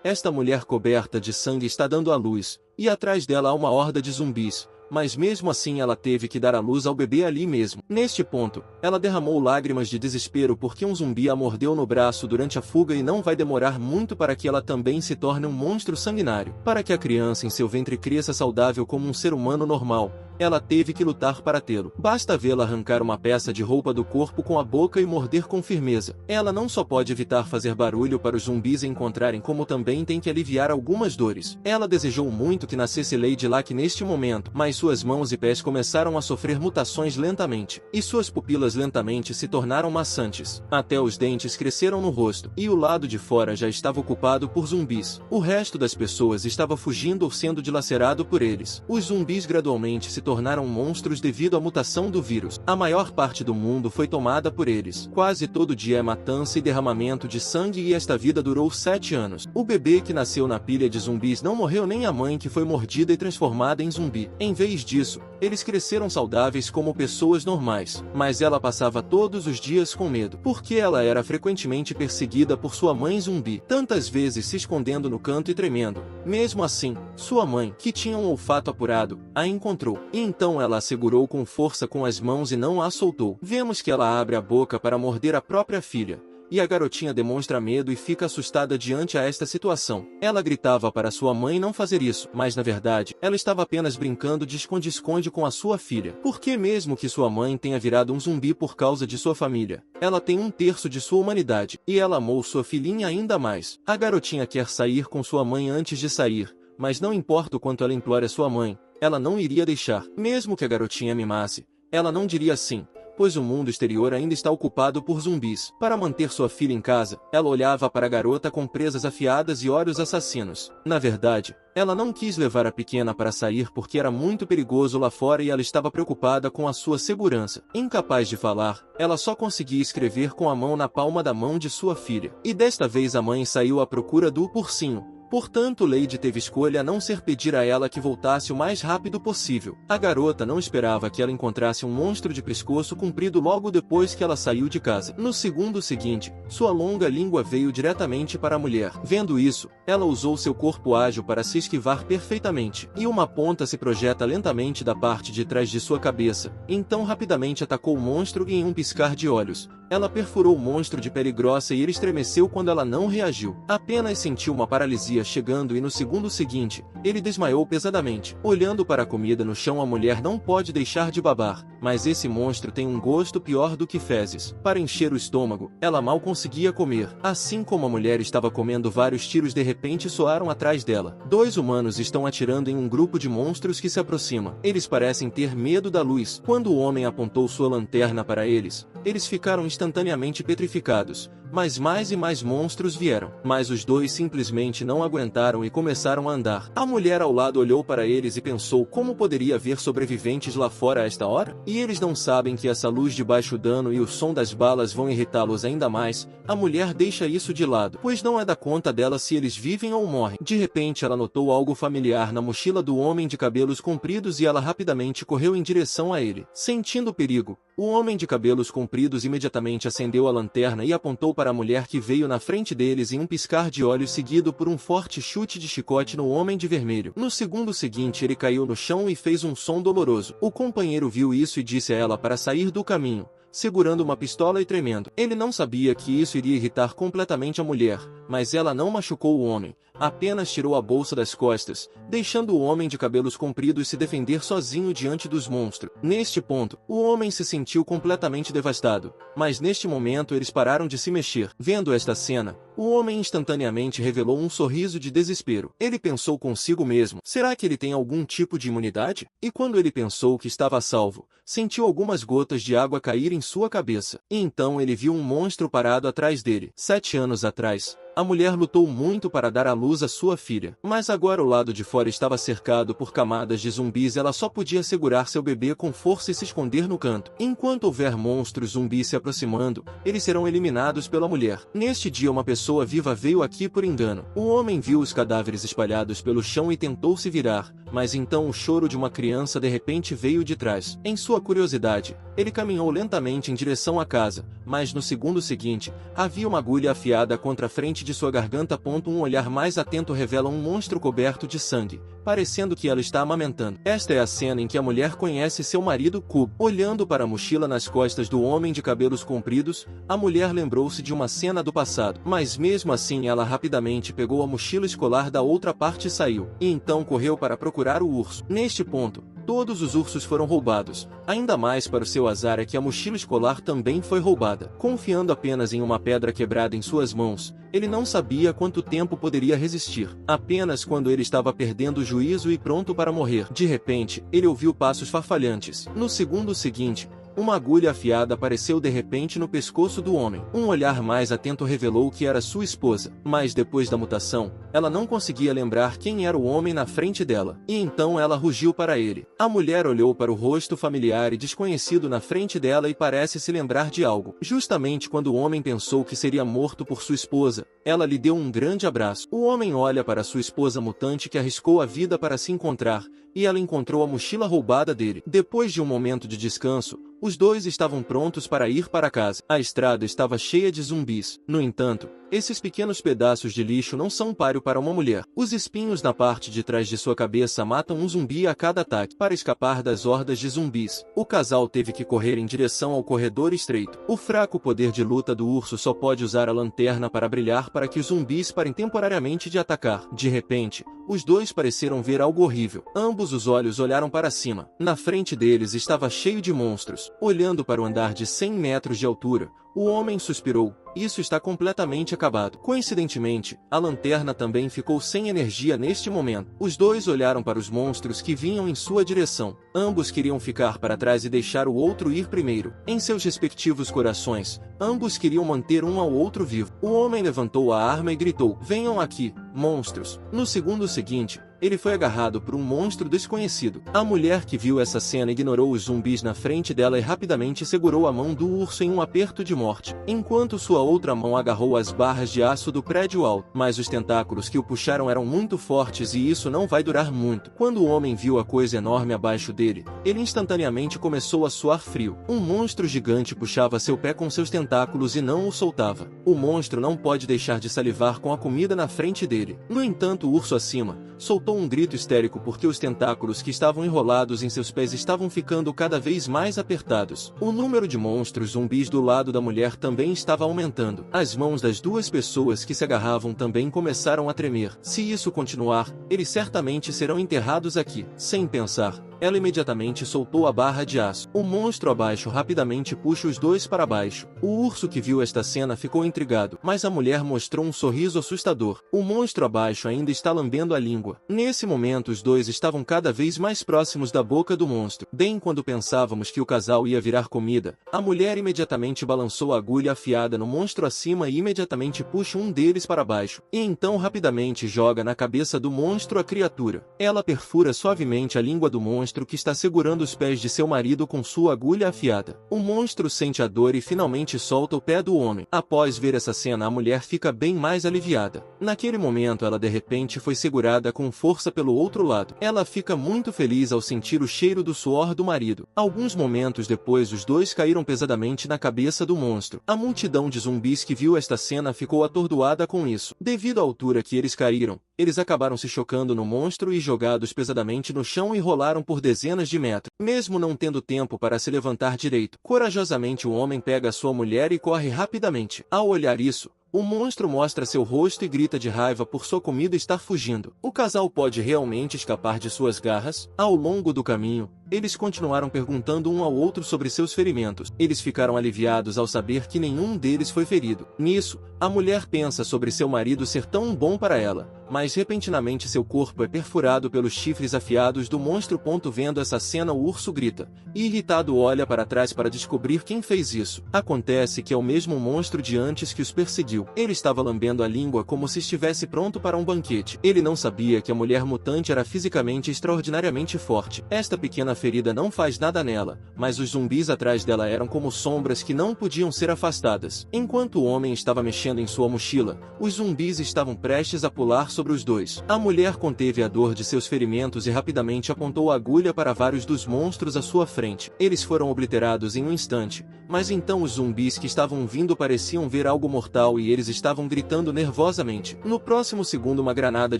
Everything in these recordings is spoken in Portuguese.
Esta mulher coberta de sangue está dando à luz, e atrás dela há uma horda de zumbis. Mas mesmo assim ela teve que dar à luz ao bebê ali mesmo. Neste ponto, ela derramou lágrimas de desespero porque um zumbi a mordeu no braço durante a fuga e não vai demorar muito para que ela também se torne um monstro sanguinário. Para que a criança em seu ventre cresça saudável como um ser humano normal, ela teve que lutar para tê-lo. Basta vê-la arrancar uma peça de roupa do corpo com a boca e morder com firmeza. Ela não só pode evitar fazer barulho para os zumbis encontrarem, como também tem que aliviar algumas dores. Ela desejou muito que nascesse Lady Luck neste momento, mas suas mãos e pés começaram a sofrer mutações lentamente, e suas pupilas lentamente se tornaram maçantes. Até os dentes cresceram no rosto, e o lado de fora já estava ocupado por zumbis. O resto das pessoas estava fugindo ou sendo dilacerado por eles. Os zumbis gradualmente se tornaram monstros devido à mutação do vírus. A maior parte do mundo foi tomada por eles. Quase todo dia é matança e derramamento de sangue, e esta vida durou 7 anos. O bebê que nasceu na pilha de zumbis não morreu, nem a mãe que foi mordida e transformada em zumbi. Em vez disso, eles cresceram saudáveis como pessoas normais. Mas ela passava todos os dias com medo, porque ela era frequentemente perseguida por sua mãe zumbi, tantas vezes se escondendo no canto e tremendo. Mesmo assim, sua mãe, que tinha um olfato apurado, a encontrou. E então ela a segurou com força com as mãos e não a soltou. Vemos que ela abre a boca para morder a própria filha, e a garotinha demonstra medo e fica assustada diante a esta situação. Ela gritava para sua mãe não fazer isso, mas na verdade, ela estava apenas brincando de esconde-esconde com a sua filha. Porque mesmo que sua mãe tenha virado um zumbi por causa de sua família, ela tem 1/3 de sua humanidade, e ela amou sua filhinha ainda mais. A garotinha quer sair com sua mãe antes de sair, mas não importa o quanto ela implore a sua mãe, ela não iria deixar. Mesmo que a garotinha mimasse, ela não diria sim, pois o mundo exterior ainda está ocupado por zumbis. Para manter sua filha em casa, ela olhava para a garota com presas afiadas e olhos assassinos. Na verdade, ela não quis levar a pequena para sair porque era muito perigoso lá fora e ela estava preocupada com a sua segurança. Incapaz de falar, ela só conseguia escrever com a mão na palma da mão de sua filha. E desta vez a mãe saiu à procura do ursinho. Portanto, Lady teve escolha a não ser pedir a ela que voltasse o mais rápido possível. A garota não esperava que ela encontrasse um monstro de pescoço comprido logo depois que ela saiu de casa. No segundo seguinte, sua longa língua veio diretamente para a mulher. Vendo isso, ela usou seu corpo ágil para se esquivar perfeitamente, e uma ponta se projeta lentamente da parte de trás de sua cabeça. Então rapidamente atacou o monstro e em um piscar de olhos, ela perfurou o monstro de pele grossa e ele estremeceu quando ela não reagiu. Apenas sentiu uma paralisia chegando e no segundo seguinte, ele desmaiou pesadamente. Olhando para a comida no chão, a mulher não pode deixar de babar, mas esse monstro tem um gosto pior do que fezes. Para encher o estômago, ela mal conseguia comer. Assim como a mulher estava comendo, vários tiros de repente soaram atrás dela. 2 humanos estão atirando em um grupo de monstros que se aproxima. Eles parecem ter medo da luz. Quando o homem apontou sua lanterna para eles, eles ficaram instantaneamente petrificados, mas mais e mais monstros vieram. Mas os dois simplesmente não aguentaram e começaram a andar. A mulher ao lado olhou para eles e pensou como poderia haver sobreviventes lá fora a esta hora? E eles não sabem que essa luz de baixo dano e o som das balas vão irritá-los ainda mais. A mulher deixa isso de lado, pois não é da conta dela se eles vivem ou morrem. De repente ela notou algo familiar na mochila do homem de cabelos compridos e ela rapidamente correu em direção a ele. Sentindo o perigo, o homem de cabelos compridos imediatamente acendeu a lanterna e apontou para a mulher que veio na frente deles em um piscar de olhos, seguido por um forte chute de chicote no homem de vermelho. No segundo seguinte ele caiu no chão e fez um som doloroso. O companheiro viu isso e disse a ela para sair do caminho, segurando uma pistola e tremendo. Ele não sabia que isso iria irritar completamente a mulher, mas ela não machucou o homem, apenas tirou a bolsa das costas, deixando o homem de cabelos compridos se defender sozinho diante dos monstros. Neste ponto, o homem se sentiu completamente devastado, mas neste momento eles pararam de se mexer. Vendo esta cena, o homem instantaneamente revelou um sorriso de desespero. Ele pensou consigo mesmo, será que ele tem algum tipo de imunidade? E quando ele pensou que estava a salvo, sentiu algumas gotas de água cair em sua cabeça. E então ele viu um monstro parado atrás dele. 7 anos atrás, a mulher lutou muito para dar à luz a sua filha, mas agora o lado de fora estava cercado por camadas de zumbis. Ela só podia segurar seu bebê com força e se esconder no canto. Enquanto houver monstros zumbis se aproximando, eles serão eliminados pela mulher. Neste dia uma pessoa viva veio aqui por engano. O homem viu os cadáveres espalhados pelo chão e tentou se virar, mas então o choro de uma criança de repente veio de trás. Em sua curiosidade, ele caminhou lentamente em direção à casa, mas no segundo seguinte, havia uma agulha afiada contra a frente de sua garganta. Um olhar mais atento revela um monstro coberto de sangue, parecendo que ela está amamentando. Esta é a cena em que a mulher conhece seu marido, Cub. Olhando para a mochila nas costas do homem de cabelos compridos, a mulher lembrou-se de uma cena do passado, mas mesmo assim ela rapidamente pegou a mochila escolar da outra parte e saiu, e então correu para procurar o urso. Neste ponto, todos os ursos foram roubados, ainda mais para o seu azar é que a mochila escolar também foi roubada. Confiando apenas em uma pedra quebrada em suas mãos, ele não sabia quanto tempo poderia resistir. Apenas quando ele estava perdendo o juízo e pronto para morrer, de repente, ele ouviu passos farfalhantes. No segundo seguinte, uma agulha afiada apareceu de repente no pescoço do homem. Um olhar mais atento revelou que era sua esposa, mas depois da mutação, ela não conseguia lembrar quem era o homem na frente dela, e então ela rugiu para ele. A mulher olhou para o rosto familiar e desconhecido na frente dela e parece se lembrar de algo. Justamente quando o homem pensou que seria morto por sua esposa, ela lhe deu um grande abraço. O homem olha para sua esposa mutante que arriscou a vida para se encontrar, e ela encontrou a mochila roubada dele. Depois de um momento de descanso, os dois estavam prontos para ir para casa. A estrada estava cheia de zumbis. No entanto, esses pequenos pedaços de lixo não são páreo para uma mulher. Os espinhos na parte de trás de sua cabeça matam um zumbi a cada ataque. Para escapar das hordas de zumbis, o casal teve que correr em direção ao corredor estreito. O fraco poder de luta do urso só pode usar a lanterna para brilhar para que os zumbis parem temporariamente de atacar. De repente, os dois pareceram ver algo horrível. Ambos os olhos olharam para cima. Na frente deles estava cheio de monstros. Olhando para o andar de 100 metros de altura, o homem suspirou. Isso está completamente acabado. Coincidentemente, a lanterna também ficou sem energia neste momento. Os dois olharam para os monstros que vinham em sua direção. Ambos queriam ficar para trás e deixar o outro ir primeiro. Em seus respectivos corações, ambos queriam manter um ao outro vivo. O homem levantou a arma e gritou: "Venham aqui, monstros!" No segundo seguinte, ele foi agarrado por um monstro desconhecido. A mulher que viu essa cena ignorou os zumbis na frente dela e rapidamente segurou a mão do urso em um aperto de morte, enquanto sua outra mão agarrou as barras de aço do prédio alto. Mas os tentáculos que o puxaram eram muito fortes e isso não vai durar muito. Quando o homem viu a coisa enorme abaixo dele, ele instantaneamente começou a suar frio. Um monstro gigante puxava seu pé com seus tentáculos e não o soltava. O monstro não pode deixar de salivar com a comida na frente dele. No entanto, o urso acima soltou um grito histérico porque os tentáculos que estavam enrolados em seus pés estavam ficando cada vez mais apertados. O número de monstros zumbis do lado da mulher também estava aumentando. As mãos das duas pessoas que se agarravam também começaram a tremer. Se isso continuar, eles certamente serão enterrados aqui. Sem pensar, ela imediatamente soltou a barra de aço. O monstro abaixo rapidamente puxa os dois para baixo. O urso que viu esta cena ficou intrigado, mas a mulher mostrou um sorriso assustador. O monstro abaixo ainda está lambendo a língua. Nesse momento os dois estavam cada vez mais próximos da boca do monstro. Bem quando pensávamos que o casal ia virar comida, a mulher imediatamente balançou a agulha afiada no monstro acima e imediatamente puxa um deles para baixo. E então rapidamente joga na cabeça do monstro a criatura. Ela perfura suavemente a língua do monstro que está segurando os pés de seu marido com sua agulha afiada. O monstro sente a dor e finalmente solta o pé do homem. Após ver essa cena, a mulher fica bem mais aliviada. Naquele momento ela de repente foi segurada com força pelo outro lado. Ela fica muito feliz ao sentir o cheiro do suor do marido. Alguns momentos depois os dois caíram pesadamente na cabeça do monstro. A multidão de zumbis que viu esta cena ficou atordoada com isso. Devido à altura que eles caíram, eles acabaram se chocando no monstro e jogados pesadamente no chão e rolaram por dezenas de metros. Mesmo não tendo tempo para se levantar direito, corajosamente o homem pega a sua mulher e corre rapidamente. Ao olhar isso, o monstro mostra seu rosto e grita de raiva por sua comida estar fugindo. O casal pode realmente escapar de suas garras? Ao longo do caminho, eles continuaram perguntando um ao outro sobre seus ferimentos. Eles ficaram aliviados ao saber que nenhum deles foi ferido. Nisso, a mulher pensa sobre seu marido ser tão bom para ela, mas repentinamente seu corpo é perfurado pelos chifres afiados do monstro. Vendo essa cena, o urso grita, e irritado olha para trás para descobrir quem fez isso. Acontece que é o mesmo monstro de antes que os perseguiu. Ele estava lambendo a língua como se estivesse pronto para um banquete. Ele não sabia que a mulher mutante era fisicamente extraordinariamente forte. Esta pequena ferida não faz nada nela, mas os zumbis atrás dela eram como sombras que não podiam ser afastadas. Enquanto o homem estava mexendo em sua mochila, os zumbis estavam prestes a pular sobre sobre os dois. A mulher conteve a dor de seus ferimentos e rapidamente apontou a agulha para vários dos monstros à sua frente. Eles foram obliterados em um instante, mas então os zumbis que estavam vindo pareciam ver algo mortal e eles estavam gritando nervosamente. No próximo segundo, uma granada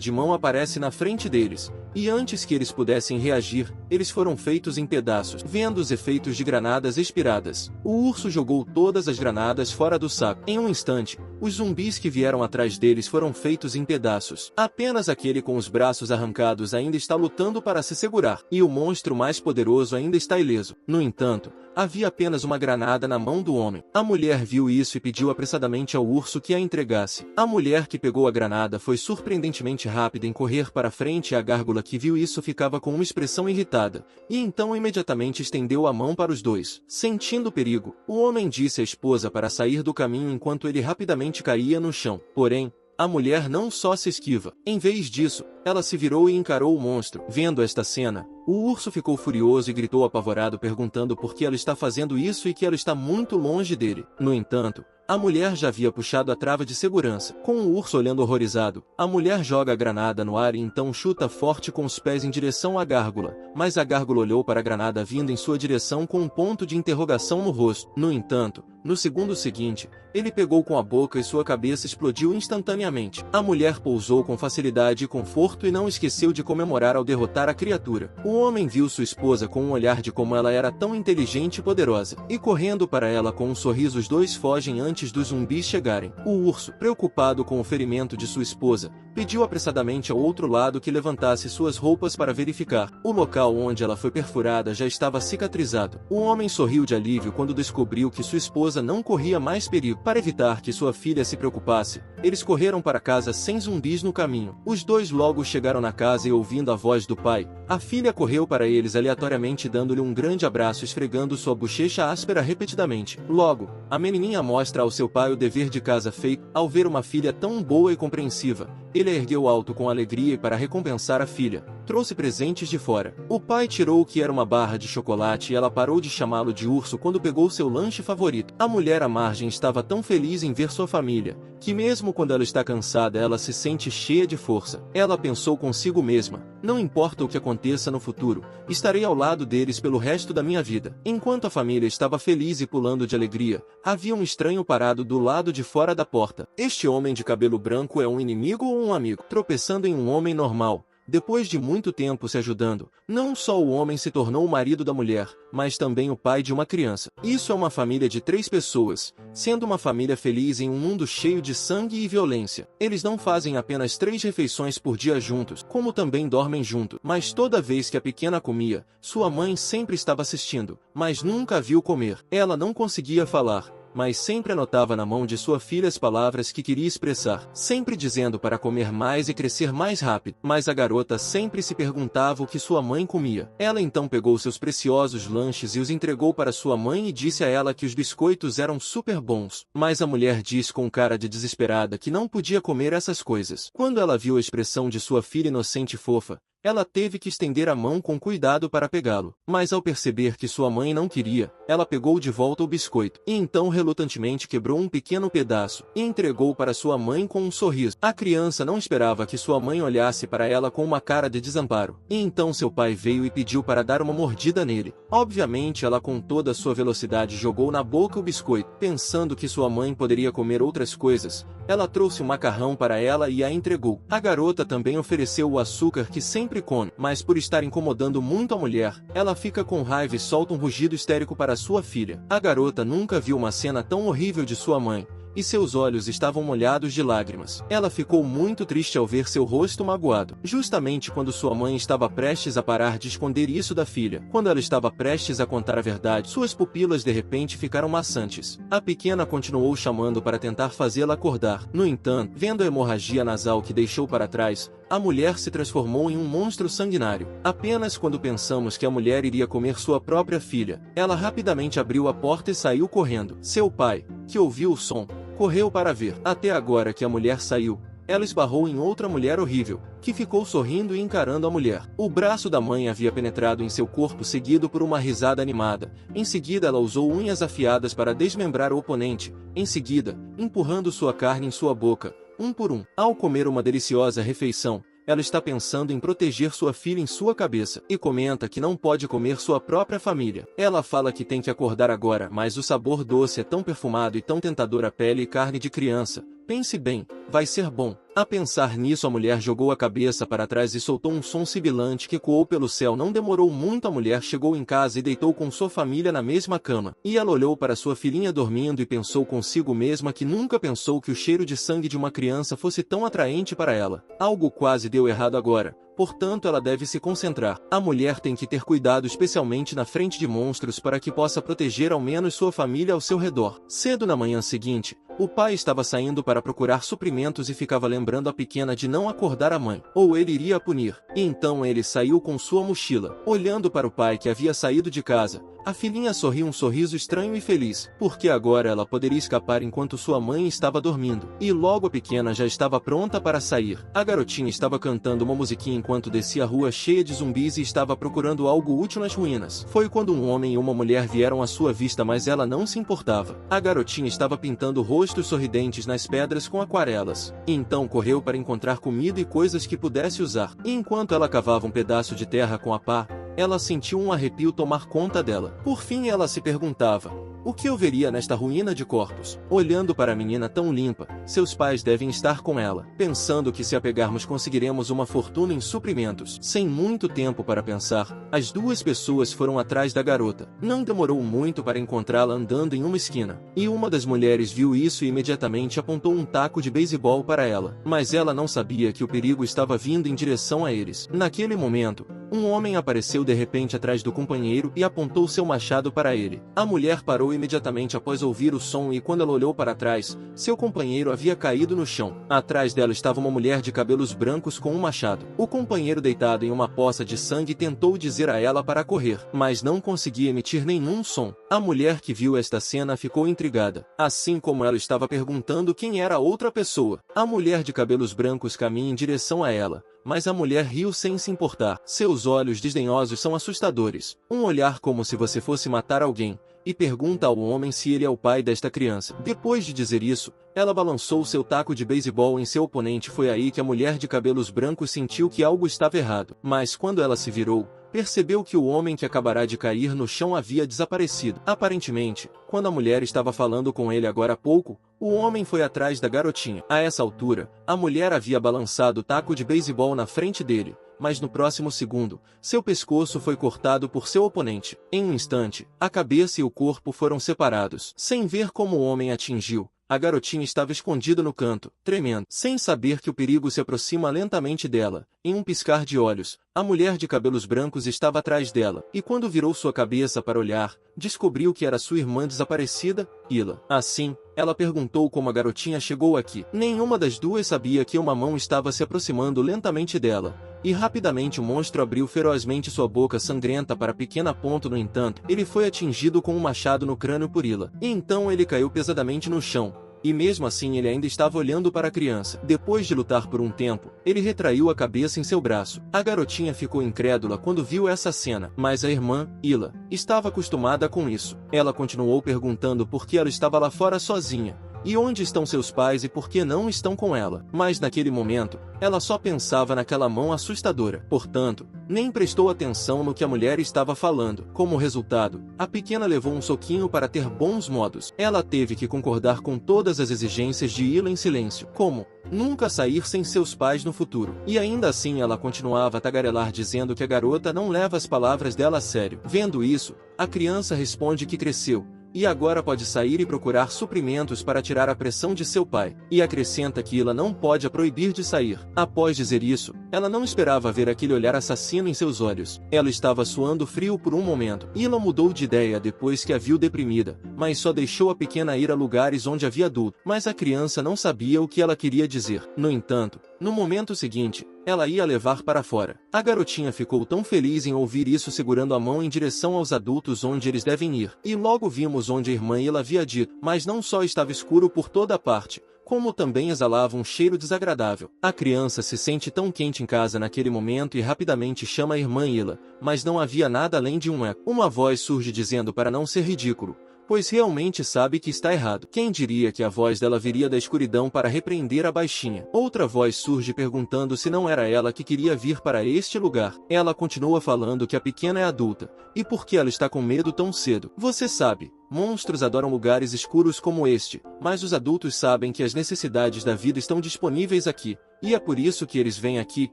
de mão aparece na frente deles, e antes que eles pudessem reagir, eles foram feitos em pedaços. Vendo os efeitos de granadas expiradas, o urso jogou todas as granadas fora do saco. Em um instante, os zumbis que vieram atrás deles foram feitos em pedaços. Apenas aquele com os braços arrancados ainda está lutando para se segurar, e o monstro mais poderoso ainda está ileso. No entanto, havia apenas uma granada na mão do homem. A mulher viu isso e pediu apressadamente ao urso que a entregasse. A mulher que pegou a granada foi surpreendentemente rápida em correr para frente e a gárgula que viu isso ficava com uma expressão irritada, e então imediatamente estendeu a mão para os dois. Sentindo perigo, o homem disse à esposa para sair do caminho enquanto ele rapidamente caía no chão. Porém, a mulher não só se esquiva. Em vez disso, ela se virou e encarou o monstro. Vendo esta cena, o urso ficou furioso e gritou apavorado perguntando por que ela está fazendo isso e que ela está muito longe dele. No entanto, a mulher já havia puxado a trava de segurança. Com o urso olhando horrorizado, a mulher joga a granada no ar e então chuta forte com os pés em direção à gárgula. Mas a gárgula olhou para a granada vindo em sua direção com um ponto de interrogação no rosto. No entanto, no segundo seguinte, ele pegou com a boca e sua cabeça explodiu instantaneamente. A mulher pousou com facilidade e conforto e não esqueceu de comemorar ao derrotar a criatura. O homem viu sua esposa com um olhar de como ela era tão inteligente e poderosa, e correndo para ela com um sorriso os dois fogem antes dos zumbis chegarem. O urso, preocupado com o ferimento de sua esposa, pediu apressadamente ao outro lado que levantasse suas roupas para verificar. O local onde ela foi perfurada já estava cicatrizado. O homem sorriu de alívio quando descobriu que sua esposa não corria mais perigo. Para evitar que sua filha se preocupasse, eles correram para casa sem zumbis no caminho. Os dois logo chegaram na casa e ouvindo a voz do pai, a filha correu para eles aleatoriamente dando-lhe um grande abraço esfregando sua bochecha áspera repetidamente. Logo, a menininha mostra ao seu pai o dever de casa feito. Ao ver uma filha tão boa e compreensiva, ele a ergueu alto com alegria e para recompensar a filha, trouxe presentes de fora. O pai tirou o que era uma barra de chocolate e ela parou de chamá-lo de urso quando pegou seu lanche favorito. A mulher à margem estava tão feliz em ver sua família, que mesmo quando ela está cansada ela se sente cheia de força. Ela pensou consigo mesma, não importa o que aconteça no futuro, estarei ao lado deles pelo resto da minha vida. Enquanto a família estava feliz e pulando de alegria, havia um estranho parado do lado de fora da porta. Este homem de cabelo branco é um inimigo ou um amigo? Tropeçando em um homem normal, depois de muito tempo se ajudando, não só o homem se tornou o marido da mulher, mas também o pai de uma criança. Isso é uma família de 3 pessoas, sendo uma família feliz em um mundo cheio de sangue e violência. Eles não fazem apenas 3 refeições por dia juntos, como também dormem junto. Mas toda vez que a pequena comia, sua mãe sempre estava assistindo, mas nunca a viu comer. Ela não conseguia falar, mas sempre anotava na mão de sua filha as palavras que queria expressar, sempre dizendo para comer mais e crescer mais rápido. Mas a garota sempre se perguntava o que sua mãe comia. Ela então pegou seus preciosos lanches e os entregou para sua mãe e disse a ela que os biscoitos eram super bons. Mas a mulher disse com cara de desesperada que não podia comer essas coisas. Quando ela viu a expressão de sua filha inocente e fofa, ela teve que estender a mão com cuidado para pegá-lo. Mas ao perceber que sua mãe não queria, ela pegou de volta o biscoito, e então relutantemente quebrou um pequeno pedaço, e entregou para sua mãe com um sorriso. A criança não esperava que sua mãe olhasse para ela com uma cara de desamparo, e então seu pai veio e pediu para dar uma mordida nele. Obviamente ela com toda a sua velocidade jogou na boca o biscoito. Pensando que sua mãe poderia comer outras coisas, ela trouxe um macarrão para ela e a entregou. A garota também ofereceu o açúcar que sempre come, mas por estar incomodando muito a mulher, ela fica com raiva e solta um rugido histérico para sua filha. A garota nunca viu uma cena tão horrível de sua mãe, e seus olhos estavam molhados de lágrimas. Ela ficou muito triste ao ver seu rosto magoado. Justamente quando sua mãe estava prestes a parar de esconder isso da filha, quando ela estava prestes a contar a verdade, suas pupilas de repente ficaram maçantes. A pequena continuou chamando para tentar fazê-la acordar. No entanto, vendo a hemorragia nasal que deixou para trás, a mulher se transformou em um monstro sanguinário. Apenas quando pensamos que a mulher iria comer sua própria filha, ela rapidamente abriu a porta e saiu correndo. Seu pai, que ouviu o som, correu para ver. Até agora que a mulher saiu, ela esbarrou em outra mulher horrível, que ficou sorrindo e encarando a mulher. O braço da mãe havia penetrado em seu corpo seguido por uma risada animada. Em seguida ela usou unhas afiadas para desmembrar o oponente. Em seguida, empurrando sua carne em sua boca, um por um. Ao comer uma deliciosa refeição, ela está pensando em proteger sua filha em sua cabeça, e comenta que não pode comer sua própria família. Ela fala que tem que acordar agora, mas o sabor doce é tão perfumado e tão tentador à pele e carne de criança. Pense bem, vai ser bom. A pensar nisso, a mulher jogou a cabeça para trás e soltou um som sibilante que ecoou pelo céu. Não demorou muito, a mulher chegou em casa e deitou com sua família na mesma cama. E ela olhou para sua filhinha dormindo e pensou consigo mesma que nunca pensou que o cheiro de sangue de uma criança fosse tão atraente para ela. Algo quase deu errado agora. Portanto, ela deve se concentrar. A mulher tem que ter cuidado, especialmente na frente de monstros, para que possa proteger ao menos sua família ao seu redor. Cedo na manhã seguinte, o pai estava saindo para procurar suprimentos e ficava lembrando a pequena de não acordar a mãe, ou ele iria a punir. E então ele saiu com sua mochila. Olhando para o pai que havia saído de casa, a filhinha sorriu um sorriso estranho e feliz, porque agora ela poderia escapar enquanto sua mãe estava dormindo. E logo a pequena já estava pronta para sair. A garotinha estava cantando uma musiquinha enquanto descia a rua cheia de zumbis e estava procurando algo útil nas ruínas. Foi quando um homem e uma mulher vieram à sua vista, mas ela não se importava. A garotinha estava pintando rostos sorridentes nas pedras com aquarelas. E então correu para encontrar comida e coisas que pudesse usar. E enquanto ela cavava um pedaço de terra com a pá, ela sentiu um arrepio tomar conta dela. Por fim, ela se perguntava: o que eu veria nesta ruína de corpos? Olhando para a menina tão limpa, seus pais devem estar com ela. Pensando que se a pegarmos conseguiremos uma fortuna em suprimentos. Sem muito tempo para pensar, as duas pessoas foram atrás da garota. Não demorou muito para encontrá-la andando em uma esquina. E uma das mulheres viu isso e imediatamente apontou um taco de beisebol para ela. Mas ela não sabia que o perigo estava vindo em direção a eles. Naquele momento, um homem apareceu de repente atrás do companheiro e apontou seu machado para ele. A mulher parou imediatamente após ouvir o som e quando ela olhou para trás, seu companheiro havia caído no chão. Atrás dela estava uma mulher de cabelos brancos com um machado. O companheiro, deitado em uma poça de sangue, tentou dizer a ela para correr, mas não conseguia emitir nenhum som. A mulher que viu esta cena ficou intrigada, assim como ela estava perguntando quem era a outra pessoa. A mulher de cabelos brancos caminha em direção a ela, mas a mulher riu sem se importar. Seus olhos desdenhosos são assustadores. Um olhar como se você fosse matar alguém, e pergunta ao homem se ele é o pai desta criança. Depois de dizer isso, ela balançou seu taco de beisebol em seu oponente. Foi aí que a mulher de cabelos brancos sentiu que algo estava errado. Mas quando ela se virou, percebeu que o homem que acabará de cair no chão havia desaparecido. Aparentemente, quando a mulher estava falando com ele agora há pouco, o homem foi atrás da garotinha. A essa altura, a mulher havia balançado o taco de beisebol na frente dele, mas no próximo segundo, seu pescoço foi cortado por seu oponente. Em um instante, a cabeça e o corpo foram separados. Sem ver como o homem atingiu, a garotinha estava escondida no canto, tremendo, sem saber que o perigo se aproxima lentamente dela. Em um piscar de olhos, a mulher de cabelos brancos estava atrás dela, e quando virou sua cabeça para olhar, descobriu que era sua irmã desaparecida, Ila. Assim, ela perguntou como a garotinha chegou aqui. Nenhuma das duas sabia que uma mão estava se aproximando lentamente dela, e rapidamente o monstro abriu ferozmente sua boca sangrenta para a pequena ponto. No entanto, ele foi atingido com um machado no crânio por Ila. E então ele caiu pesadamente no chão. E mesmo assim ele ainda estava olhando para a criança. Depois de lutar por um tempo, ele retraiu a cabeça em seu braço. A garotinha ficou incrédula quando viu essa cena, mas a irmã, Ila, estava acostumada com isso. Ela continuou perguntando por que ela estava lá fora sozinha. E onde estão seus pais e por que não estão com ela? Mas naquele momento, ela só pensava naquela mão assustadora. Portanto, nem prestou atenção no que a mulher estava falando. Como resultado, a pequena levou um soquinho para ter bons modos. Ela teve que concordar com todas as exigências de Ila em silêncio, como nunca sair sem seus pais no futuro. E ainda assim ela continuava a tagarelar dizendo que a garota não leva as palavras dela a sério. Vendo isso, a criança responde que cresceu, e agora pode sair e procurar suprimentos para tirar a pressão de seu pai. E acrescenta que Ila não pode a proibir de sair. Após dizer isso, ela não esperava ver aquele olhar assassino em seus olhos. Ela estava suando frio por um momento. Ila mudou de ideia depois que a viu deprimida, mas só deixou a pequena ir a lugares onde havia adulto. Mas a criança não sabia o que ela queria dizer. No entanto, no momento seguinte, ela ia levar para fora. A garotinha ficou tão feliz em ouvir isso, segurando a mão em direção aos adultos onde eles devem ir. E logo vimos onde a irmã Ila havia dito, mas não só estava escuro por toda parte, como também exalava um cheiro desagradável. A criança se sente tão quente em casa naquele momento e rapidamente chama a irmã Ila, mas não havia nada além de um eco. Uma voz surge dizendo para não ser ridículo: pois realmente sabe que está errado. Quem diria que a voz dela viria da escuridão para repreender a baixinha? Outra voz surge perguntando se não era ela que queria vir para este lugar. Ela continua falando que a pequena é adulta, e por que ela está com medo tão cedo. Você sabe, monstros adoram lugares escuros como este, mas os adultos sabem que as necessidades da vida estão disponíveis aqui, e é por isso que eles vêm aqui.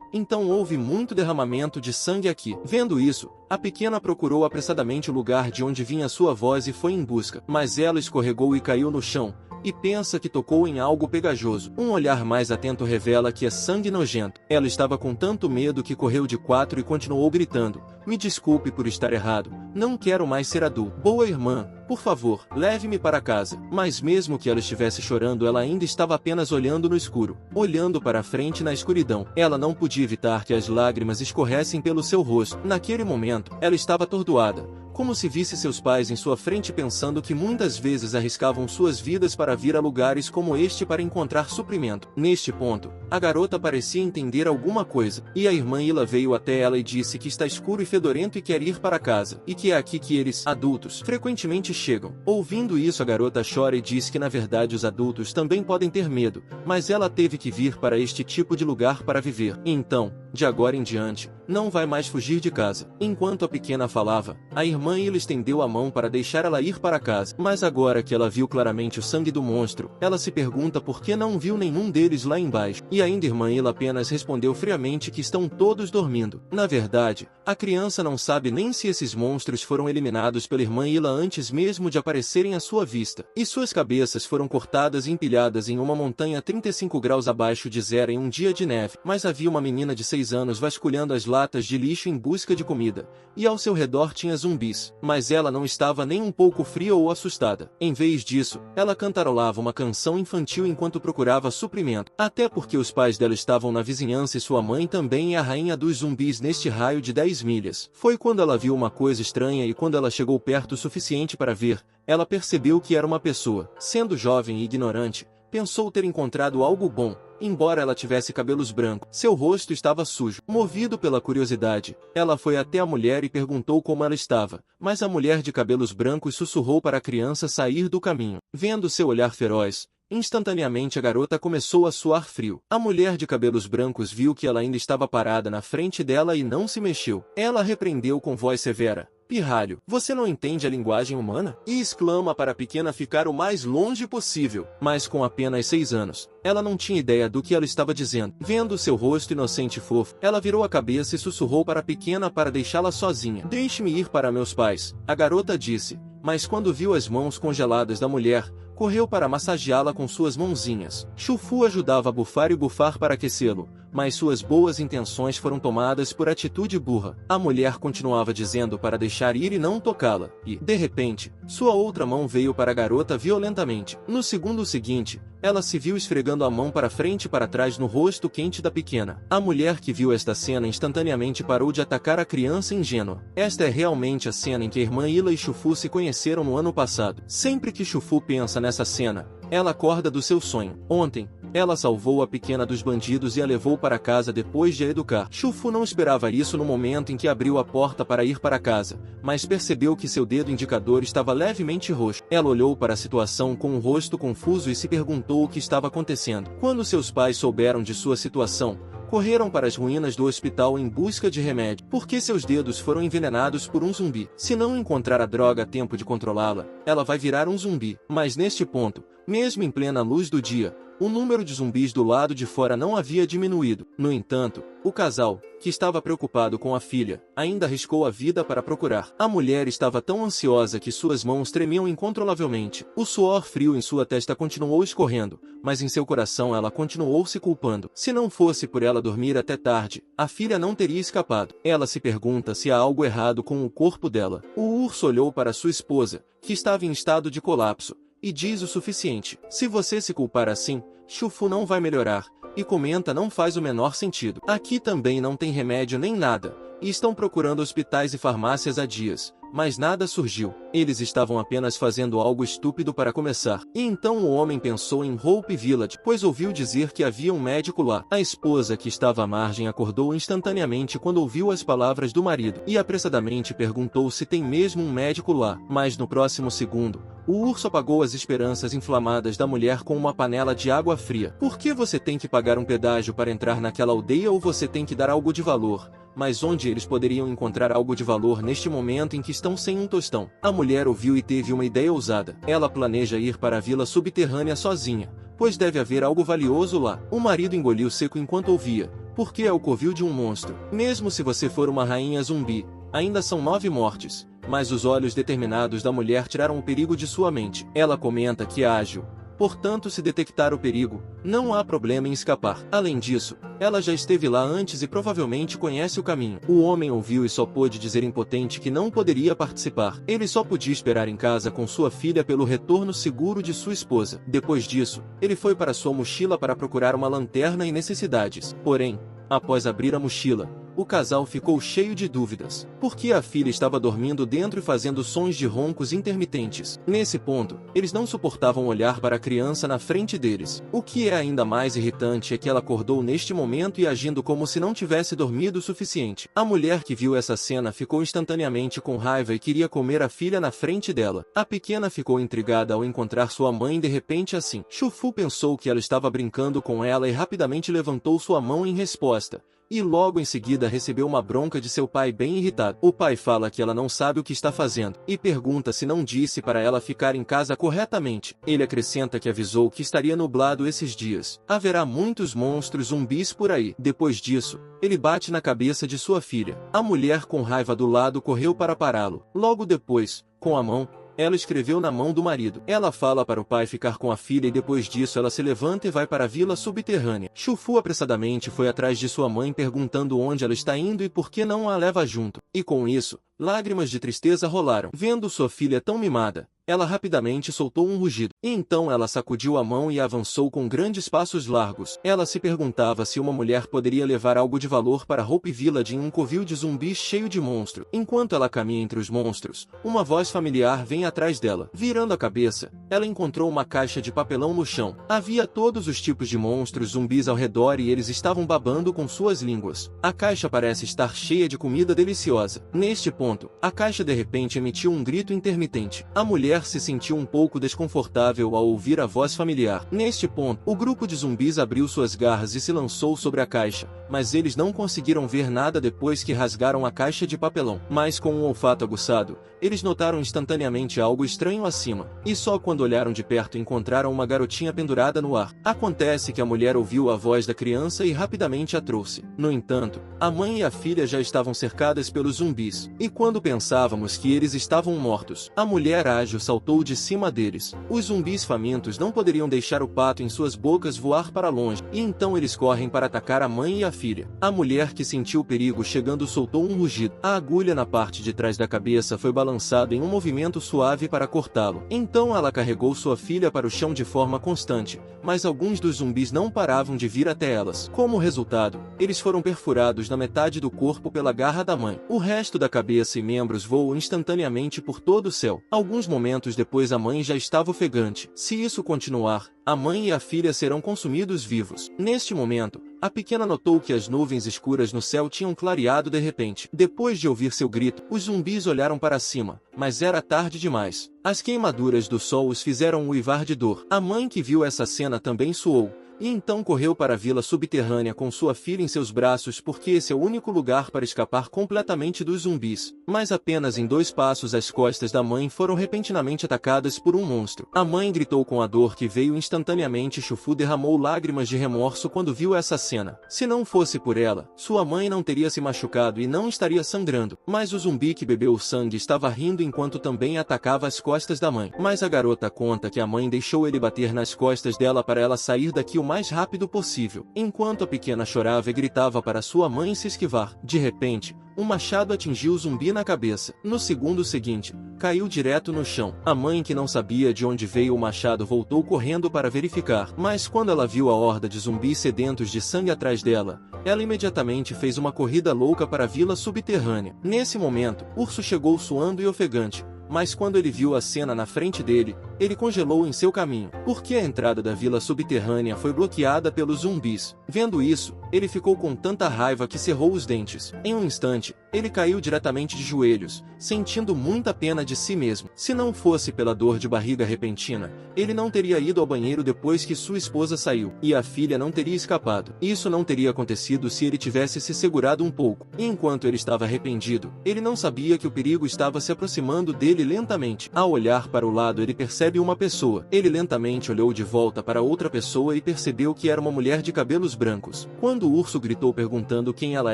Então houve muito derramamento de sangue aqui. Vendo isso, a pequena procurou apressadamente o lugar de onde vinha sua voz e foi em busca, mas ela escorregou e caiu no chão, e pensa que tocou em algo pegajoso. Um olhar mais atento revela que é sangue nojento. Ela estava com tanto medo que correu de quatro e continuou gritando: "Me desculpe por estar errado, não quero mais ser adulto. Boa irmã, por favor, leve-me para casa." Mas mesmo que ela estivesse chorando, ela ainda estava apenas olhando no escuro, olhando para a frente na escuridão. Ela não podia evitar que as lágrimas escorressem pelo seu rosto. Naquele momento, ela estava atordoada, como se visse seus pais em sua frente pensando que muitas vezes arriscavam suas vidas para vir a lugares como este para encontrar suprimento. Neste ponto, a garota parecia entender alguma coisa, e a irmã Ila veio até ela e disse que está escuro e fedorento e quer ir para casa, e que é aqui que eles, adultos, frequentemente chegam. Ouvindo isso, a garota chora e diz que na verdade os adultos também podem ter medo, mas ela teve que vir para este tipo de lugar para viver. Então, de agora em diante, não vai mais fugir de casa. Enquanto a pequena falava, a irmã Ila estendeu a mão para deixar ela ir para casa. Mas agora que ela viu claramente o sangue do monstro, ela se pergunta por que não viu nenhum deles lá embaixo. E ainda a irmã Ila apenas respondeu friamente que estão todos dormindo. Na verdade, a criança não sabe nem se esses monstros foram eliminados pela irmã Ila antes mesmo de aparecerem à sua vista. E suas cabeças foram cortadas e empilhadas em uma montanha 35 graus abaixo de zero em um dia de neve. Mas havia uma menina de 6 anos vasculhando as latas de lixo em busca de comida, e ao seu redor tinha zumbis, mas ela não estava nem um pouco fria ou assustada. Em vez disso, ela cantarolava uma canção infantil enquanto procurava suprimento, até porque os pais dela estavam na vizinhança e sua mãe também é a rainha dos zumbis neste raio de 10 milhas. Foi quando ela viu uma coisa estranha e quando ela chegou perto o suficiente para ver, ela percebeu que era uma pessoa. Sendo jovem e ignorante, pensou ter encontrado algo bom, embora ela tivesse cabelos brancos. Seu rosto estava sujo. Movido pela curiosidade, ela foi até a mulher e perguntou como ela estava, mas a mulher de cabelos brancos sussurrou para a criança sair do caminho. Vendo seu olhar feroz, instantaneamente a garota começou a suar frio. A mulher de cabelos brancos viu que ela ainda estava parada na frente dela e não se mexeu. Ela repreendeu com voz severa: "Pirralho, você não entende a linguagem humana?" E exclama para a pequena ficar o mais longe possível. Mas com apenas 6 anos, ela não tinha ideia do que ela estava dizendo. Vendo seu rosto inocente e fofo, ela virou a cabeça e sussurrou para a pequena para deixá-la sozinha. "Deixe-me ir para meus pais", a garota disse, mas quando viu as mãos congeladas da mulher, correu para massageá-la com suas mãozinhas. Chufu ajudava a bufar e bufar para aquecê-lo, mas suas boas intenções foram tomadas por atitude burra. A mulher continuava dizendo para deixar ir e não tocá-la, e, de repente, sua outra mão veio para a garota violentamente. No segundo seguinte, ela se viu esfregando a mão para frente e para trás no rosto quente da pequena. A mulher que viu esta cena instantaneamente parou de atacar a criança ingênua. Esta é realmente a cena em que a irmã Ila e Chufu se conheceram no ano passado. Sempre que Chufu pensa nessa cena, ela acorda do seu sonho. Ontem, ela salvou a pequena dos bandidos e a levou para casa depois de a educar. Chufu não esperava isso no momento em que abriu a porta para ir para casa, mas percebeu que seu dedo indicador estava levemente roxo. Ela olhou para a situação com um rosto confuso e se perguntou o que estava acontecendo. Quando seus pais souberam de sua situação, correram para as ruínas do hospital em busca de remédio, porque seus dedos foram envenenados por um zumbi. Se não encontrar a droga a tempo de controlá-la, ela vai virar um zumbi. Mas neste ponto, mesmo em plena luz do dia, o número de zumbis do lado de fora não havia diminuído. No entanto, o casal, que estava preocupado com a filha, ainda arriscou a vida para procurar. A mulher estava tão ansiosa que suas mãos tremiam incontrolavelmente. O suor frio em sua testa continuou escorrendo, mas em seu coração ela continuou se culpando. Se não fosse por ela dormir até tarde, a filha não teria escapado. Ela se pergunta se há algo errado com o corpo dela. O urso olhou para sua esposa, que estava em estado de colapso, e diz o suficiente: "Se você se culpar assim, Chufu não vai melhorar", e comenta: "Não faz o menor sentido. Aqui também não tem remédio nem nada, e estão procurando hospitais e farmácias há dias, mas nada surgiu. Eles estavam apenas fazendo algo estúpido para começar. E então o homem pensou em Hope Village, pois ouviu dizer que havia um médico lá. A esposa, que estava à margem, acordou instantaneamente quando ouviu as palavras do marido, e apressadamente perguntou se tem mesmo um médico lá. Mas no próximo segundo, o urso apagou as esperanças inflamadas da mulher com uma panela de água fria. Por que você tem que pagar um pedágio para entrar naquela aldeia, ou você tem que dar algo de valor? Mas onde eles poderiam encontrar algo de valor neste momento em que estão sem um tostão? A mulher ouviu e teve uma ideia ousada. Ela planeja ir para a vila subterrânea sozinha, pois deve haver algo valioso lá. O marido engoliu seco enquanto ouvia, porque é o covil de um monstro. Mesmo se você for uma rainha zumbi, ainda são 9 mortes. Mas os olhos determinados da mulher tiraram o perigo de sua mente. Ela comenta que é ágil, portanto, se detectar o perigo, não há problema em escapar. Além disso, ela já esteve lá antes e provavelmente conhece o caminho. O homem ouviu e só pôde dizer impotente que não poderia participar. Ele só podia esperar em casa com sua filha pelo retorno seguro de sua esposa. Depois disso, ele foi para sua mochila para procurar uma lanterna e necessidades. Porém, após abrir a mochila, o casal ficou cheio de dúvidas, porque a filha estava dormindo dentro e fazendo sons de roncos intermitentes. Nesse ponto, eles não suportavam olhar para a criança na frente deles. O que é ainda mais irritante é que ela acordou neste momento e agindo como se não tivesse dormido o suficiente. A mulher que viu essa cena ficou instantaneamente com raiva e queria comer a filha na frente dela. A pequena ficou intrigada ao encontrar sua mãe de repente assim. Chufu pensou que ela estava brincando com ela e rapidamente levantou sua mão em resposta. E logo em seguida recebeu uma bronca de seu pai bem irritado. O pai fala que ela não sabe o que está fazendo, e pergunta se não disse para ela ficar em casa corretamente. Ele acrescenta que avisou que estaria nublado esses dias. Haverá muitos monstros zumbis por aí. Depois disso, ele bate na cabeça de sua filha. A mulher, com raiva do lado, correu para pará-lo. Logo depois, com a mão, ela escreveu na mão do marido. Ela fala para o pai ficar com a filha e depois disso ela se levanta e vai para a vila subterrânea. Chufu apressadamente foi atrás de sua mãe perguntando onde ela está indo e por que não a leva junto. E com isso, lágrimas de tristeza rolaram. Vendo sua filha tão mimada, ela rapidamente soltou um rugido. E então ela sacudiu a mão e avançou com grandes passos largos. Ela se perguntava se uma mulher poderia levar algo de valor para Hope Village em um covil de zumbis cheio de monstros. Enquanto ela caminha entre os monstros, uma voz familiar vem atrás dela. Virando a cabeça, ela encontrou uma caixa de papelão no chão. Havia todos os tipos de monstros zumbis ao redor e eles estavam babando com suas línguas. A caixa parece estar cheia de comida deliciosa. Neste ponto, a caixa de repente emitiu um grito intermitente. A mulher se sentiu um pouco desconfortável ao ouvir a voz familiar. Neste ponto, o grupo de zumbis abriu suas garras e se lançou sobre a caixa, mas eles não conseguiram ver nada depois que rasgaram a caixa de papelão. Mas com um olfato aguçado, eles notaram instantaneamente algo estranho acima, e só quando olharam de perto encontraram uma garotinha pendurada no ar. Acontece que a mulher ouviu a voz da criança e rapidamente a trouxe. No entanto, a mãe e a filha já estavam cercadas pelos zumbis, e quando pensávamos que eles estavam mortos, a mulher ágil saltou de cima deles. Os zumbis famintos não poderiam deixar o pato em suas bocas voar para longe, e então eles correm para atacar a mãe e a filha. A mulher, que sentiu o perigo chegando, soltou um rugido. A agulha na parte de trás da cabeça foi balançada em um movimento suave para cortá-lo. Então ela carregou sua filha para o chão de forma constante, mas alguns dos zumbis não paravam de vir até elas. Como resultado, eles foram perfurados na metade do corpo pela garra da mãe. O resto da cabeça e membros voam instantaneamente por todo o céu. Alguns momentos depois a mãe já estava ofegante. Se isso continuar, a mãe e a filha serão consumidos vivos. Neste momento, a pequena notou que as nuvens escuras no céu tinham clareado de repente. Depois de ouvir seu grito, os zumbis olharam para cima, mas era tarde demais. As queimaduras do sol os fizeram uivar de dor. A mãe, que viu essa cena, também suou, e então correu para a vila subterrânea com sua filha em seus braços, porque esse é o único lugar para escapar completamente dos zumbis. Mas apenas em 2 passos as costas da mãe foram repentinamente atacadas por um monstro. A mãe gritou com a dor que veio instantaneamente. Chufu derramou lágrimas de remorso quando viu essa cena. Se não fosse por ela, sua mãe não teria se machucado e não estaria sangrando. Mas o zumbi que bebeu o sangue estava rindo enquanto também atacava as costas da mãe. Mas a garota conta que a mãe deixou ele bater nas costas dela para ela sair daqui o mais rápido possível. Enquanto a pequena chorava e gritava para sua mãe se esquivar, de repente, um machado atingiu o zumbi na cabeça. No segundo seguinte, caiu direto no chão. A mãe, que não sabia de onde veio o machado, voltou correndo para verificar, mas quando ela viu a horda de zumbis sedentos de sangue atrás dela, ela imediatamente fez uma corrida louca para a vila subterrânea. Nesse momento, Urso chegou suando e ofegante, mas quando ele viu a cena na frente dele, ele congelou em seu caminho, porque a entrada da vila subterrânea foi bloqueada pelos zumbis. Vendo isso, ele ficou com tanta raiva que cerrou os dentes. Em um instante, ele caiu diretamente de joelhos, sentindo muita pena de si mesmo. Se não fosse pela dor de barriga repentina, ele não teria ido ao banheiro depois que sua esposa saiu, e a filha não teria escapado. Isso não teria acontecido se ele tivesse se segurado um pouco. E enquanto ele estava arrependido, ele não sabia que o perigo estava se aproximando dele lentamente. Ao olhar para o lado, ele percebe uma pessoa. Ele lentamente olhou de volta para outra pessoa e percebeu que era uma mulher de cabelos brancos. Quando o urso gritou perguntando quem ela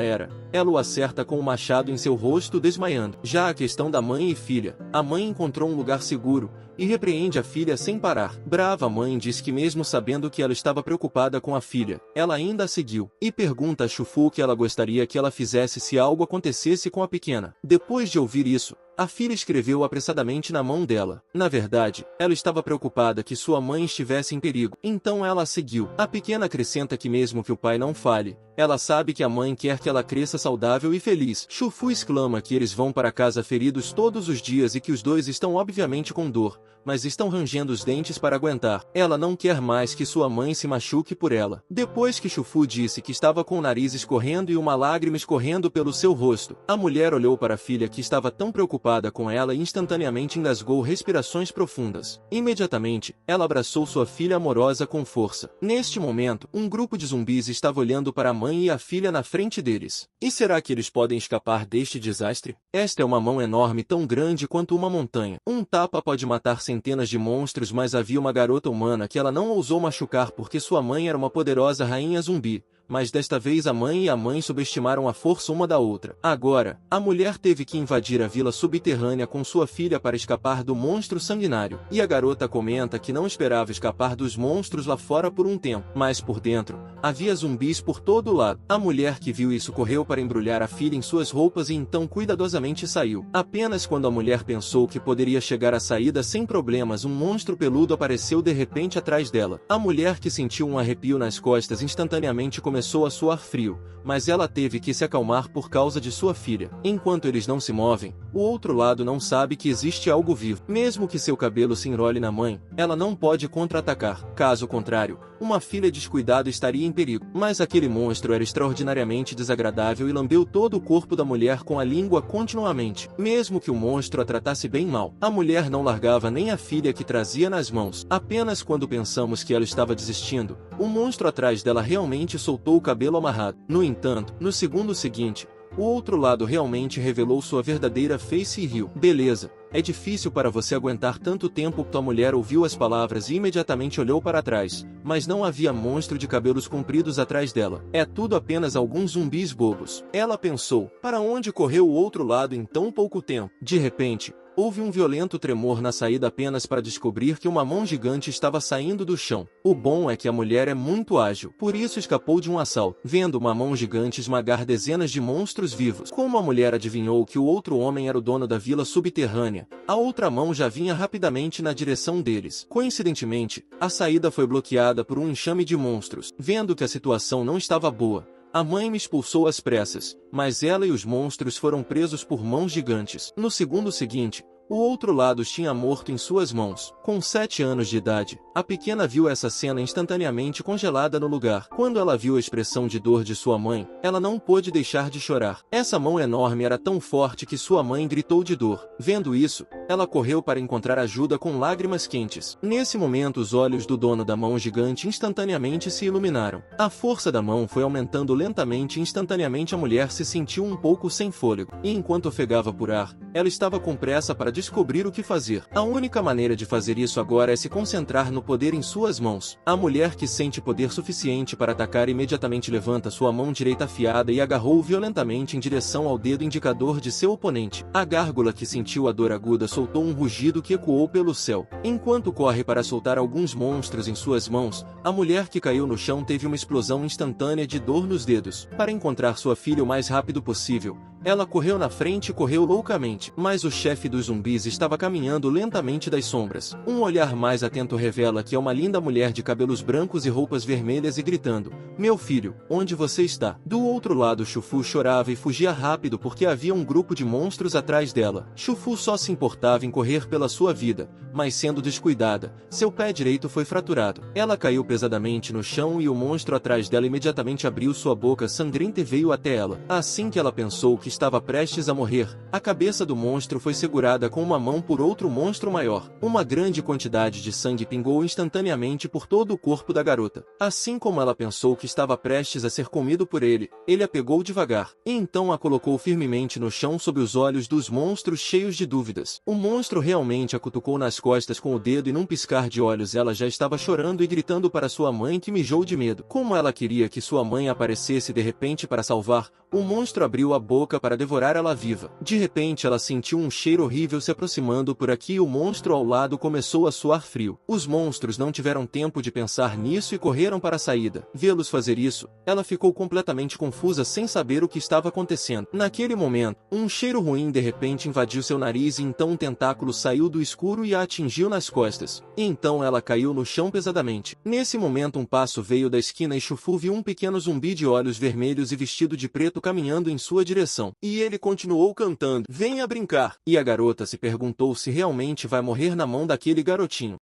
era, ela o acerta com o machado em seu rosto, desmaiando. Já a questão da mãe e filha, a mãe encontrou um lugar seguro e repreende a filha sem parar. Brava, a mãe diz que mesmo sabendo que ela estava preocupada com a filha, ela ainda a seguiu, e pergunta a Chufu o que ela gostaria que ela fizesse se algo acontecesse com a pequena. Depois de ouvir isso, a filha escreveu apressadamente na mão dela. Na verdade, ela estava preocupada que sua mãe estivesse em perigo, então ela a seguiu. A pequena acrescenta que mesmo que o pai não fale, ela sabe que a mãe quer que ela cresça saudável e feliz. Chufu exclama que eles vão para casa feridos todos os dias e que os dois estão obviamente com dor, mas estão rangendo os dentes para aguentar. Ela não quer mais que sua mãe se machuque por ela. Depois que Chufu disse que estava com o nariz escorrendo e uma lágrima escorrendo pelo seu rosto, a mulher olhou para a filha que estava tão preocupada com ela e instantaneamente engasgou respirações profundas. Imediatamente, ela abraçou sua filha amorosa com força. Neste momento, um grupo de zumbis estava olhando para a mãe e a filha na frente deles. E será que eles podem escapar deste desastre? Esta é uma mão enorme, tão grande quanto uma montanha. Um tapa pode matar centenas de monstros, mas havia uma garota humana que ela não ousou machucar porque sua mãe era uma poderosa rainha zumbi. Mas desta vez a mãe e a mãe subestimaram a força uma da outra. Agora, a mulher teve que invadir a vila subterrânea com sua filha para escapar do monstro sanguinário. E a garota comenta que não esperava escapar dos monstros lá fora por um tempo. Mas por dentro, havia zumbis por todo lado. A mulher que viu isso correu para embrulhar a filha em suas roupas e então cuidadosamente saiu. Apenas quando a mulher pensou que poderia chegar à saída sem problemas, um monstro peludo apareceu de repente atrás dela. A mulher, que sentiu um arrepio nas costas, instantaneamente começou a suar frio, mas ela teve que se acalmar por causa de sua filha. Enquanto eles não se movem, o outro lado não sabe que existe algo vivo. Mesmo que seu cabelo se enrole na mãe, ela não pode contra-atacar. Caso contrário, uma filha descuidada estaria em perigo. Mas aquele monstro era extraordinariamente desagradável e lambeu todo o corpo da mulher com a língua continuamente. Mesmo que o monstro a tratasse bem mal, a mulher não largava nem a filha que trazia nas mãos. Apenas quando pensamos que ela estava desistindo, o monstro atrás dela realmente soltou o cabelo amarrado. No entanto, no segundo seguinte, o outro lado realmente revelou sua verdadeira face e riu. Beleza, é difícil para você aguentar tanto tempo. Tua mulher ouviu as palavras e imediatamente olhou para trás, mas não havia monstro de cabelos compridos atrás dela. É tudo apenas alguns zumbis bobos. Ela pensou, para onde correu o outro lado em tão pouco tempo? De repente, houve um violento tremor na saída apenas para descobrir que uma mão gigante estava saindo do chão. O bom é que a mulher é muito ágil, por isso escapou de um assalto. Vendo uma mão gigante esmagar dezenas de monstros vivos, como a mulher adivinhou que o outro homem era o dono da vila subterrânea, a outra mão já vinha rapidamente na direção deles. Coincidentemente, a saída foi bloqueada por um enxame de monstros. Vendo que a situação não estava boa, a mãe me expulsou às pressas, mas ela e os monstros foram presos por mãos gigantes. No segundo seguinte, o outro lado tinha morto em suas mãos. Com 7 anos de idade, a pequena viu essa cena instantaneamente congelada no lugar. Quando ela viu a expressão de dor de sua mãe, ela não pôde deixar de chorar. Essa mão enorme era tão forte que sua mãe gritou de dor. Vendo isso, ela correu para encontrar ajuda com lágrimas quentes. Nesse momento, os olhos do dono da mão gigante instantaneamente se iluminaram. A força da mão foi aumentando lentamente e instantaneamente a mulher se sentiu um pouco sem fôlego. E enquanto ofegava por ar, ela estava com pressa para descobrir o que fazer. A única maneira de fazer isso agora é se concentrar no poder em suas mãos. A mulher, que sente poder suficiente para atacar, imediatamente levanta sua mão direita afiada e agarrou violentamente em direção ao dedo indicador de seu oponente. A gárgula, que sentiu a dor aguda, soltou um rugido que ecoou pelo céu. Enquanto corre para soltar alguns monstros em suas mãos, a mulher que caiu no chão teve uma explosão instantânea de dor nos dedos. Para encontrar sua filha o mais rápido possível, Ela correu na frente e correu loucamente, mas o chefe dos zumbis estava caminhando lentamente das sombras. Um olhar mais atento revela que é uma linda mulher de cabelos brancos e roupas vermelhas e gritando: "Meu filho, onde você está?" Do outro lado, Chufu chorava e fugia rápido porque havia um grupo de monstros atrás dela. Chufu só se importava em correr pela sua vida, mas sendo descuidada, seu pé direito foi fraturado. Ela caiu pesadamente no chão e o monstro atrás dela imediatamente abriu sua boca sangrenta e veio até ela. Assim que ela pensou que estava prestes a morrer, a cabeça do monstro foi segurada com uma mão por outro monstro maior. Uma grande quantidade de sangue pingou instantaneamente por todo o corpo da garota. Assim como ela pensou que estava prestes a ser comido por ele, ele a pegou devagar, e então a colocou firmemente no chão sob os olhos dos monstros cheios de dúvidas. O monstro realmente a cutucou nas costas com o dedo e num piscar de olhos ela já estava chorando e gritando para sua mãe que mijou de medo. Como ela queria que sua mãe aparecesse de repente para salvar, o monstro abriu a boca para devorar ela viva. De repente ela sentiu um cheiro horrível se aproximando por aqui e o monstro ao lado começou a suar frio. Os monstros não tiveram tempo de pensar nisso e correram para a saída. Vê-los fazer isso, ela ficou completamente confusa sem saber o que estava acontecendo. Naquele momento, um cheiro ruim de repente invadiu seu nariz e então um tentáculo saiu do escuro e a atingiu nas costas. E então ela caiu no chão pesadamente. Nesse momento um passo veio da esquina e Chufu viu um pequeno zumbi de olhos vermelhos e vestido de preto caminhando em sua direção. E ele continuou cantando: "Venha brincar!" E a garota se perguntou se realmente vai morrer na mão daquele garotinho.